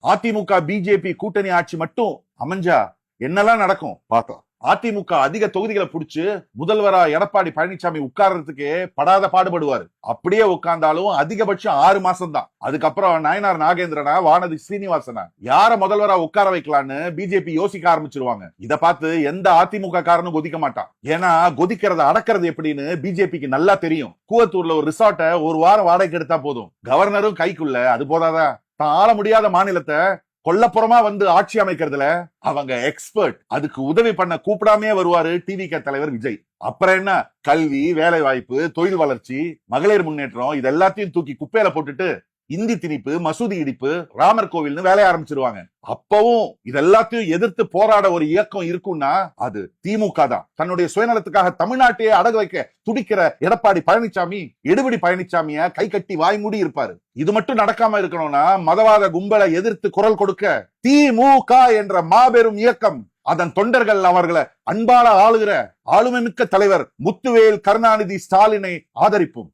AIADMK BJP கூட்டணி ஆட்சி மட்டும் அமைஞ்சா என்னெல்லாம் நடக்கும் பார்த்தோம். அதிமுக அதிக தொகுதிகளை புடிச்சு முதல்வரா எடப்பாடி பழனிசாமி உட்கார்றதுக்கு படாத பாடுபடுவாரு. அப்படியே உட்கார்ந்தாலும் அதிகபட்சம் 6 மாசம் தான். அதுக்கப்புறம் நயனார் நாகேந்திரனா வானதி ஸ்ரீனிவாசனா யார முதல்வரா உட்கார வைக்கலான்னு பிஜேபி யோசிக்க ஆரம்பிச்சிருவாங்க. இத பார்த்து எந்த அதிமுக காரனும் கொதிக்க மாட்டான். ஏன்னா கொதிக்கிறத அடக்கிறது எப்படின்னு பிஜேபிக்கு நல்லா தெரியும். கூவத்தூர்ல ஒரு ரிசார்ட்டை ஒரு வாரம் வாடகைக்கு எடுத்தா போதும், கவர்னரும் கைக்குள்ள. அது போதாதா, தான் ஆள முடியாத மாநிலத்தை கொல்லப்புறமா வந்து ஆட்சி அமைக்கிறதுல அவங்க எக்ஸ்பர்ட். அதுக்கு உதவி பண்ண கூப்பிடாமே வருவாரு டிவிகே தலைவர் விஜய். அப்புறம் என்ன, கல்வி, வேலை வாய்ப்பு, தொழில் வளர்ச்சி, மகளிர் முன்னேற்றம் இது எல்லாத்தையும் தூக்கி குப்பையில போட்டுட்டு இந்தி திணிப்பு, மசூதி இடிப்பு, ராமர் கோவில்னு வேலைய ஆரம்பிச்சிருவாங்க. அப்பவும் இதெல்லாத்தையும் எதிர்த்து போராட ஒரு இயக்கம் இருக்கும்னா அது திமுக தான். தன்னுடைய சுயநலத்துக்காக தமிழ்நாட்டையே அடகு வைக்க துடிக்கிற எடப்பாடி பழனிசாமி எடுபடி பழனிசாமிய கை கட்டி வாய்மூடி இருப்பாரு. இது மட்டும் நடக்காம இருக்கணும்னா மதவாத கும்பலை எதிர்த்து குரல் கொடுக்க திமுக என்ற மாபெரும் இயக்கம், அதன் தொண்டர்கள் அவர்களை அன்பால ஆளுகிற ஆளுமை மிக்க தலைவர் முத்துவேல் கருணாநிதி ஸ்டாலினை ஆதரிப்போம்.